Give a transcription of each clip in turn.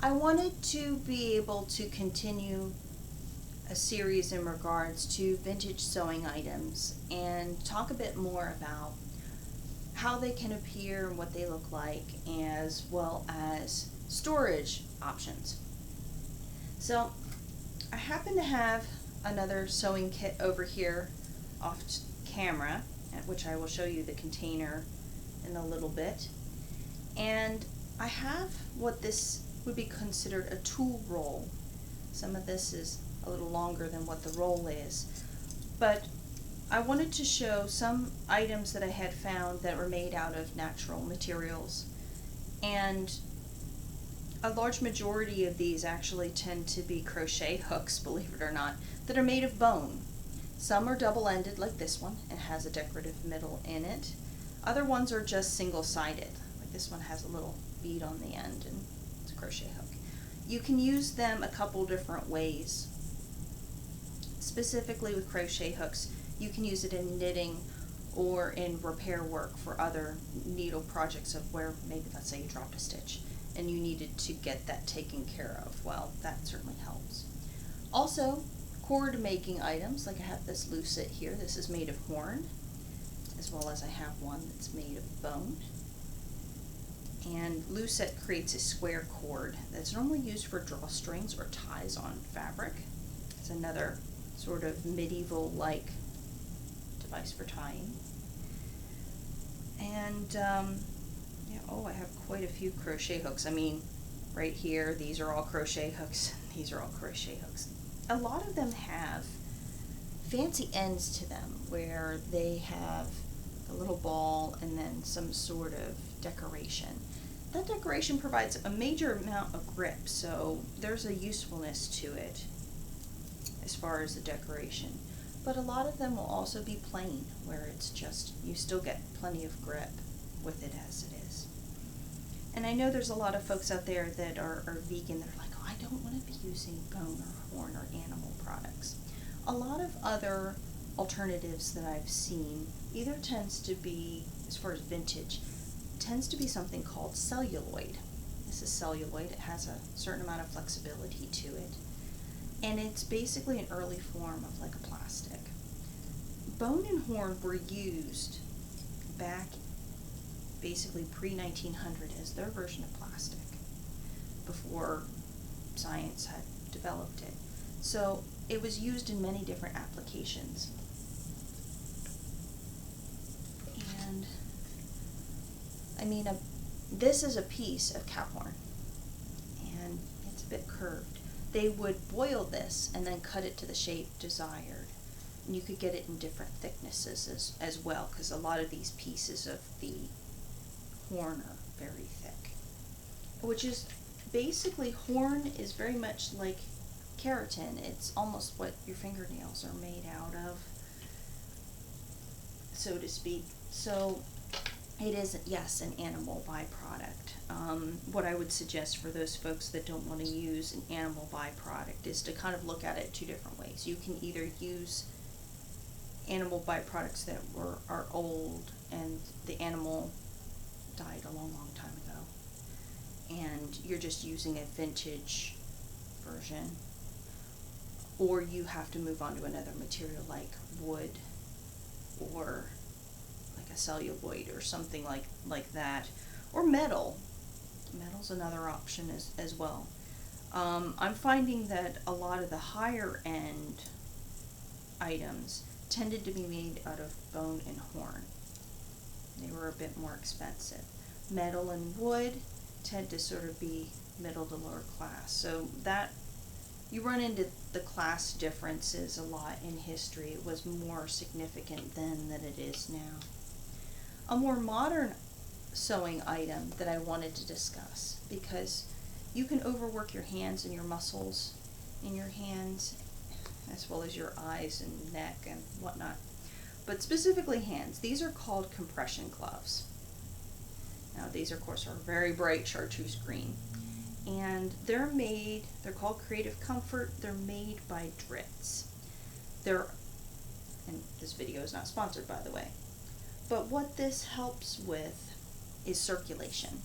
I wanted to be able to continue a series in regards to vintage sewing items and talk a bit more about how they can appear and what they look like, as well as storage options. So I happen to have another sewing kit over here off camera, at which I will show you the container in a little bit. And I have what this would be considered a tool roll. Some of this is a little longer than what the roll is, but I wanted to show some items that I had found that were made out of natural materials, and a large majority of these actually tend to be crochet hooks, believe it or not, that are made of bone. Some are double-ended like this one and has a decorative middle in it. Other ones are just single-sided, like this one has a little bead on the end and it's a crochet hook. You can use them a couple different ways. Specifically with crochet hooks, you can use it in knitting or in repair work for other needle projects of where maybe, let's say, you dropped a stitch and you needed to get that taken care of. Well, that certainly helps. Also, cord making items, like I have this lucette here. This is made of horn, as well as I have one that's made of bone. And lucette creates a square cord that's normally used for drawstrings or ties on fabric. It's another sort of medieval-like device for tying. And I have quite a few crochet hooks. I mean, right here, these are all crochet hooks. These are all crochet hooks. A lot of them have fancy ends to them where they have a little ball and then some sort of decoration. That decoration provides a major amount of grip, so there's a usefulness to it as far as the decoration. But a lot of them will also be plain, where it's just, you still get plenty of grip with it as it is. And I know there's a lot of folks out there that are vegan. They're like, oh, I don't want to be using bone or horn or animal products. A lot of other alternatives that I've seen either tends to be, as far as vintage, tends to be something called celluloid. This is celluloid. It has a certain amount of flexibility to it. And it's basically an early form of like a plastic. Bone and horn were used back basically pre-1900 as their version of plastic before science had developed it. So it was used in many different applications. And I mean, this is a piece of cow horn and it's a bit curved. They would boil this and then cut it to the shape desired. And you could get it in different thicknesses as well, because a lot of these pieces of the horn are very thick. Which is basically, horn is very much like keratin. It's almost what your fingernails are made out of, so to speak. So it is, yes, an animal byproduct. What I would suggest for those folks that don't want to use an animal byproduct is to kind of look at it two different ways. You can either use animal byproducts that are old and the animal died a long, long time ago, and you're just using a vintage version, or you have to move on to another material like wood or like a celluloid or something like that, or metal. Metal's another option as well. I'm finding that a lot of the higher end items tended to be made out of bone and horn. They were a bit more expensive. Metal and wood tend to sort of be middle to lower class. So that, you run into the class differences a lot in history. It was more significant then than it is now. A more modern sewing item that I wanted to discuss, because you can overwork your hands and your muscles in your hands, as well as your eyes and neck and whatnot. But specifically hands, these are called compression gloves. Now these, of course, are very bright chartreuse green. And they're called Creative Comfort. They're made by Dritz. And this video is not sponsored, by the way. But what this helps with is circulation.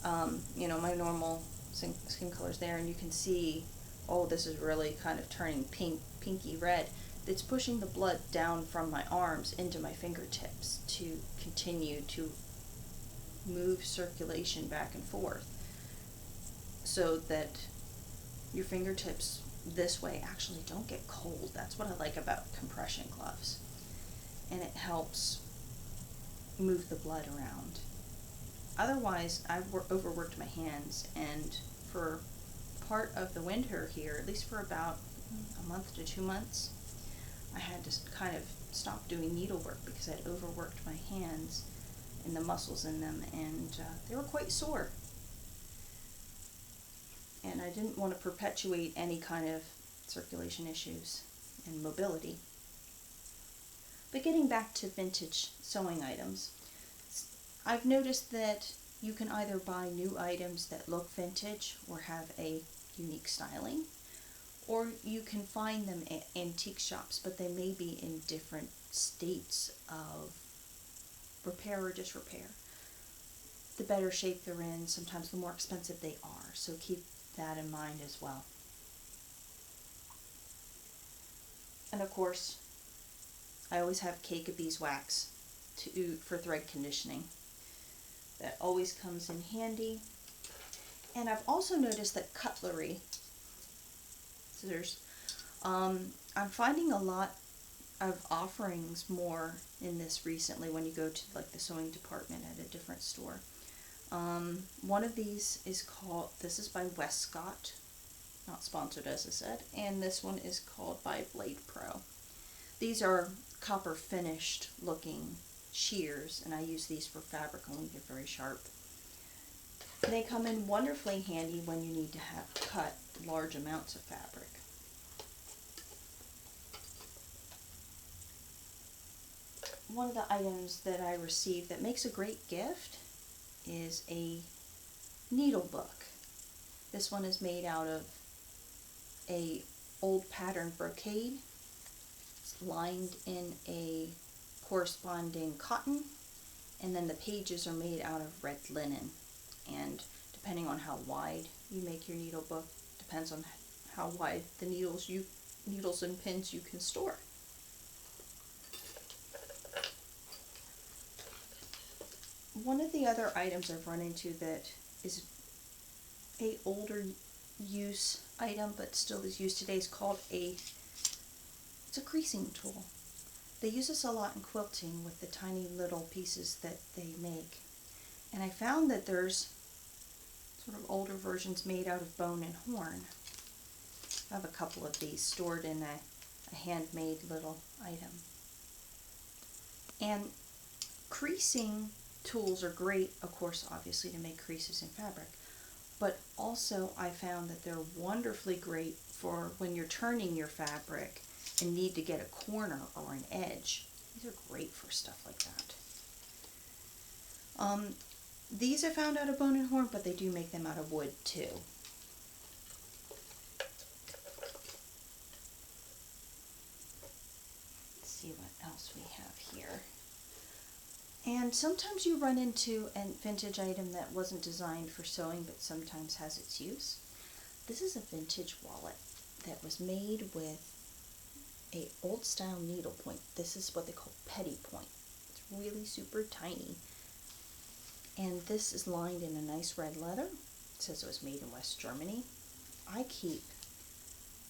My normal skin colors there, and you can see, oh, this is really kind of turning pinky red. It's pushing the blood down from my arms into my fingertips to continue to move circulation back and forth, so that your fingertips this way actually don't get cold. That's what I like about compression gloves. And it helps move the blood around. Otherwise, I've overworked my hands, and for part of the winter here, at least for about a month to 2 months, I had to kind of stop doing needlework because I'd overworked my hands and the muscles in them, and they were quite sore. And I didn't want to perpetuate any kind of circulation issues and mobility. But getting back to vintage sewing items, I've noticed that you can either buy new items that look vintage or have a unique styling, or you can find them at antique shops, but they may be in different states of repair or disrepair. The better shape they're in, sometimes the more expensive they are, so keep that in mind as well. And of course, I always have cake of beeswax for thread conditioning. That always comes in handy. And I've also noticed that cutlery, scissors, I'm finding a lot of offerings more in this recently when you go to like the sewing department at a different store. One of these is called, this is by Westcott, not sponsored as I said, and this one is called by Blade Pro. These are copper finished looking shears, and I use these for fabric only. They're very sharp. They come in wonderfully handy when you need to have cut large amounts of fabric. One of the items that I received that makes a great gift is a needle book. This one is made out of a old pattern brocade. It's lined in a corresponding cotton, and then the pages are made out of red linen. And depending on how wide you make your needle book, depends on how wide the needles and pins you can store. One of the other items I've run into that is a older use item but still is used today is called it's a creasing tool. They use this a lot in quilting with the tiny little pieces that they make. And I found that there's sort of older versions made out of bone and horn. I have a couple of these stored in a handmade little item. And creasing tools are great, of course, obviously to make creases in fabric, but also I found that they're wonderfully great for when you're turning your fabric and need to get a corner or an edge. These are great for stuff like that. These I found out of bone and horn, but they do make them out of wood too. Let's see what else we have here. And sometimes you run into a vintage item that wasn't designed for sewing but sometimes has its use. This is a vintage wallet that was made with a old style needlepoint. This is what they call petty point. It's really super tiny. And this is lined in a nice red leather. It says it was made in West Germany. I keep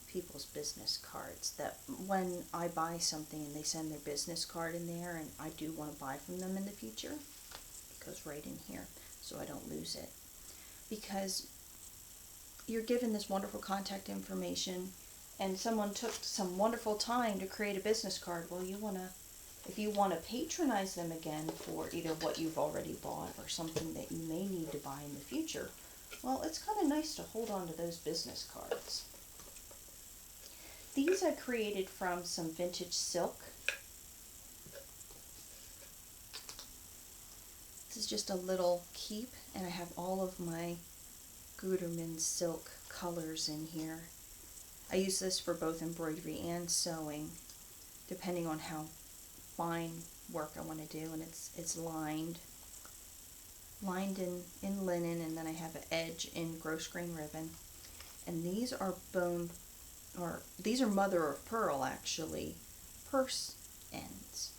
people's business cards that when I buy something and they send their business card in there and I do want to buy from them in the future, it goes right in here so I don't lose it. Because you're given this wonderful contact information and someone took some wonderful time to create a business card. Well, if you want to patronize them again for either what you've already bought or something that you may need to buy in the future, well, it's kind of nice to hold on to those business cards. These I created from some vintage silk. This is just a little keep, and I have all of my Gutermann silk colors in here. I use this for both embroidery and sewing, depending on how fine work I want to do, and it's lined. lined in linen, and then I have an edge in grosgrain ribbon. And these are these are mother of pearl actually, purse ends.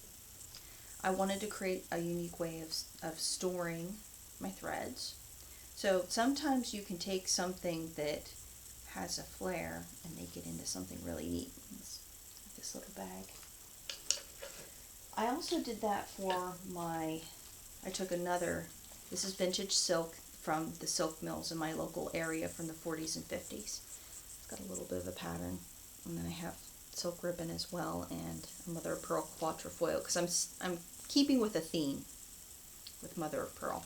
I wanted to create a unique way of storing my threads. So sometimes you can take something that has a flare and make it into something really neat. This little bag. I also did that for I took this is vintage silk from the silk mills in my local area from the 40s and 50s. It's got a little bit of a pattern. And then I have silk ribbon as well, and a mother of pearl quatrefoil, because I'm keeping with a theme with mother of pearl.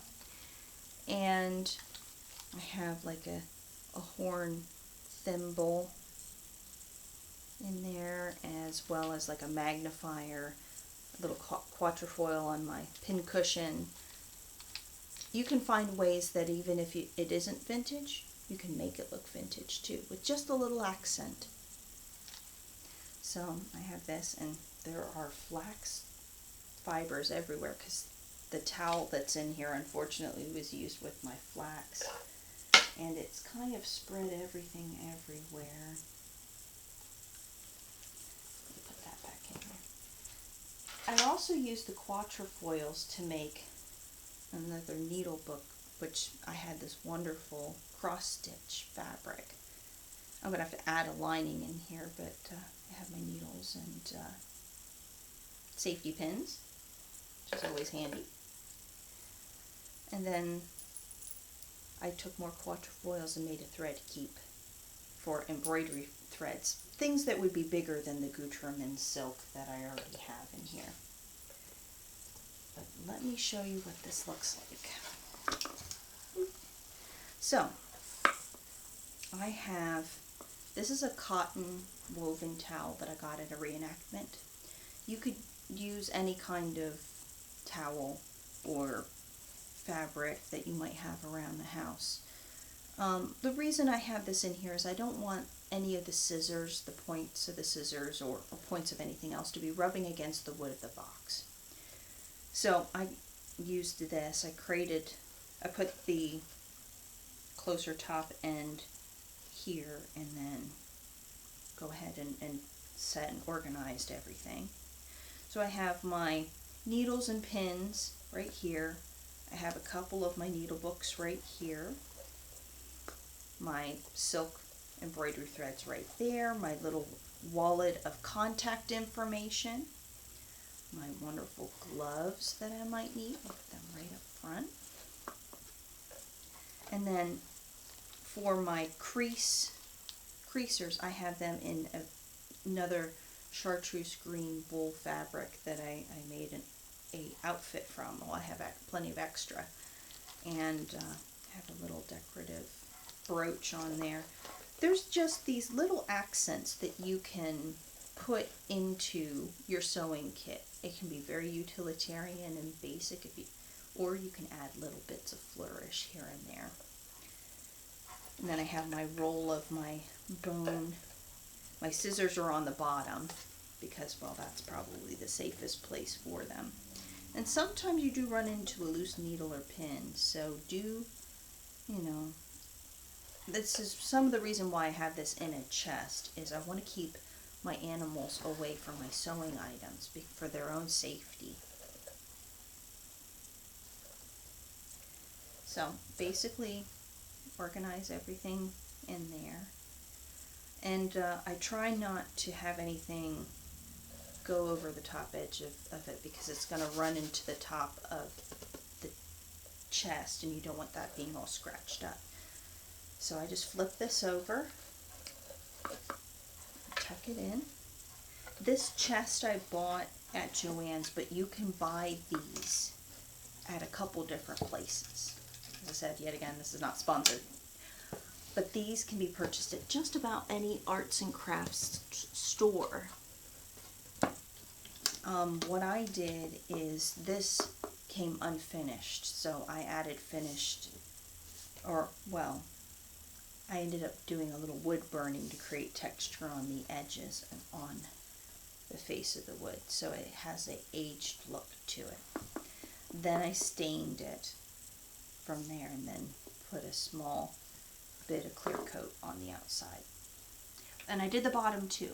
And I have like a horn thimble in there, as well as like a magnifier, a little quatrefoil on my pin cushion. You can find ways that even if it isn't vintage, you can make it look vintage too, with just a little accent. So I have this, and there are flax fibers everywhere, because the towel that's in here unfortunately was used with my flax, and it's kind of spread everything everywhere. Let me put that back in there. I also used the quatrefoils to make another needle book, which I had this wonderful cross stitch fabric. I'm going to have to add a lining in here, but I have my needles and safety pins, which is always handy. And then I took more quatrefoils and made a thread keep for embroidery threads, things that would be bigger than the Gutermann silk that I already have in here. But let me show you what this looks like. So, this is a cotton woven towel that I got at a reenactment. You could use any kind of towel or fabric that you might have around the house. The reason I have this in here is I don't want any of the scissors, the points of the scissors or points of anything else to be rubbing against the wood of the box. So I used this. I put the closer top end here, and then go ahead and set and organized everything. So I have my needles and pins right here. I have a couple of my needle books right here. My silk embroidery threads right there. My little wallet of contact information. My wonderful gloves that I might need. I'll put them right up front. And then for my creasers, I have them in another chartreuse green wool fabric that I made a outfit from. Well, I have plenty of extra, and I have a little decorative brooch on there. There's just these little accents that you can put into your sewing kit. It can be very utilitarian and basic, or you can add little bits of flourish here and there. And then I have my roll of my bone. My scissors are on the bottom because, well, that's probably the safest place for them. And sometimes you do run into a loose needle or pin, so this is some of the reason why I have this in a chest, is I want to keep my animals away from my sewing items for their own safety. So basically organize everything in there, and I try not to have anything go over the top edge of it, because it's going to run into the top of the chest and you don't want that being all scratched up. So I just flip this over, tuck it in. This chest I bought at Joann's, but you can buy these at a couple different places. As I said, yet again, this is not sponsored. But these can be purchased at just about any arts and crafts store. What I did is this came unfinished, so I added I ended up doing a little wood burning to create texture on the edges and on the face of the wood, so it has an aged look to it. Then I stained it from there, and then put a small bit of clear coat on the outside. And I did the bottom too.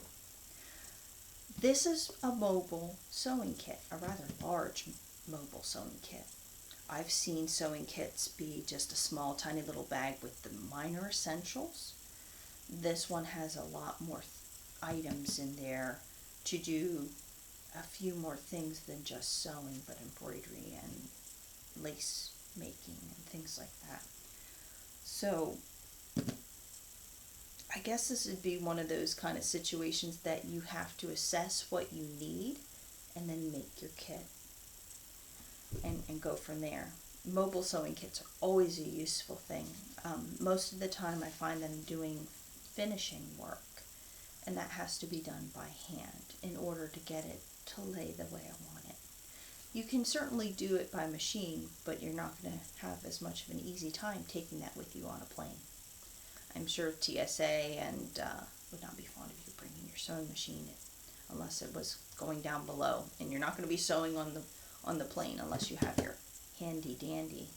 This is a mobile sewing kit, a rather large mobile sewing kit. I've seen sewing kits be just a small, tiny little bag with the minor essentials. This one has a lot more items in there to do a few more things than just sewing, but embroidery and lace making and things like that. So I guess this would be one of those kind of situations that you have to assess what you need and then make your kit and go from there. Mobile sewing kits are always a useful thing. Most of the time I find them doing finishing work, and that has to be done by hand in order to get it to lay the way I want it. You can certainly do it by machine, but you're not going to have as much of an easy time taking that with you on a plane. I'm sure TSA and would not be fond of you bringing your sewing machine unless it was going down below, and you're not going to be sewing on the plane unless you have your handy dandy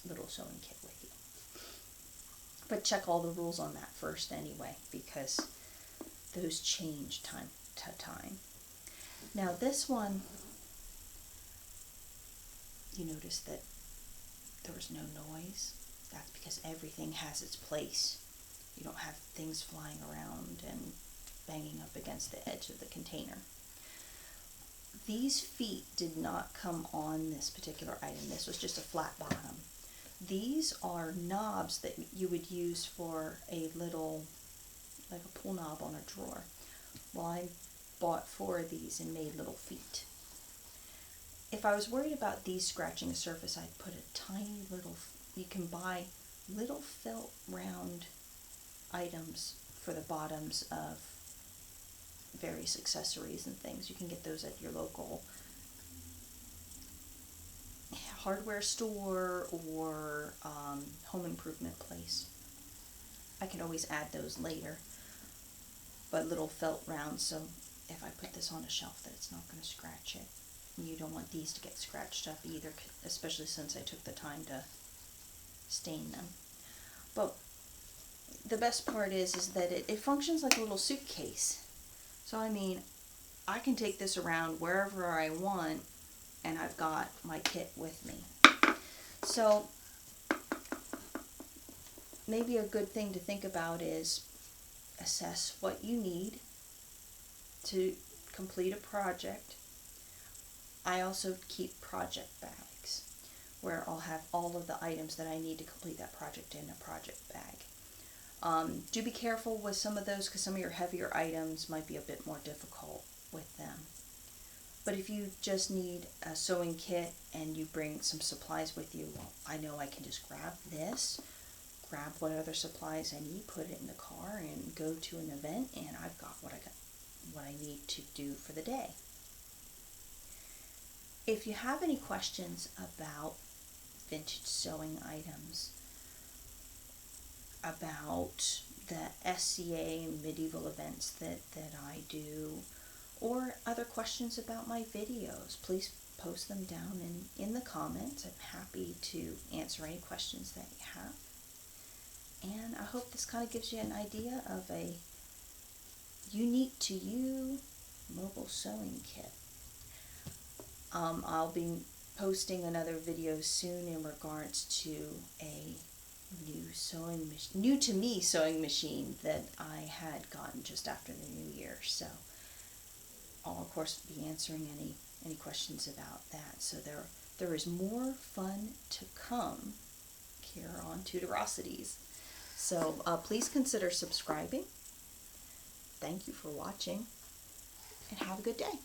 little sewing kit with you. But check all the rules on that first anyway, because those change time to time. Now this one, you notice that there was no noise. That's because everything has its place. You don't have things flying around and banging up against the edge of the container. These feet did not come on this particular item. This was just a flat bottom. These are knobs that you would use for a little, like a pull knob on a drawer. Well, I bought 4 of these and made little feet. If I was worried about these scratching a surface, I'd put a tiny little, you can buy little felt round items for the bottoms of various accessories and things. You can get those at your local hardware store or home improvement place. I can always add those later, but little felt round, so if I put this on a shelf that it's not going to scratch it. And you don't want these to get scratched up either, especially since I took the time to stain them. But the best part is that it functions like a little suitcase. So I mean, I can take this around wherever I want, and I've got my kit with me. So maybe a good thing to think about is assess what you need to complete a project. I also keep project bags where I'll have all of the items that I need to complete that project in a project bag. Do be careful with some of those, because some of your heavier items might be a bit more difficult with them. But if you just need a sewing kit and you bring some supplies with you, well, I know I can just grab this, grab what other supplies I need, put it in the car, and go to an event, and I've got what I need to do for the day. If you have any questions about vintage sewing items, about the SCA medieval events that I do, or other questions about my videos, please post them down in the comments. I'm happy to answer any questions that you have. And I hope this kind of gives you an idea of a unique to you mobile sewing kit. I'll be posting another video soon in regards to a new to me sewing machine that I had gotten just after the new year. So I'll of course be answering any questions about that. So there is more fun to come here on Tutorosities. So please consider subscribing. Thank you for watching, and have a good day.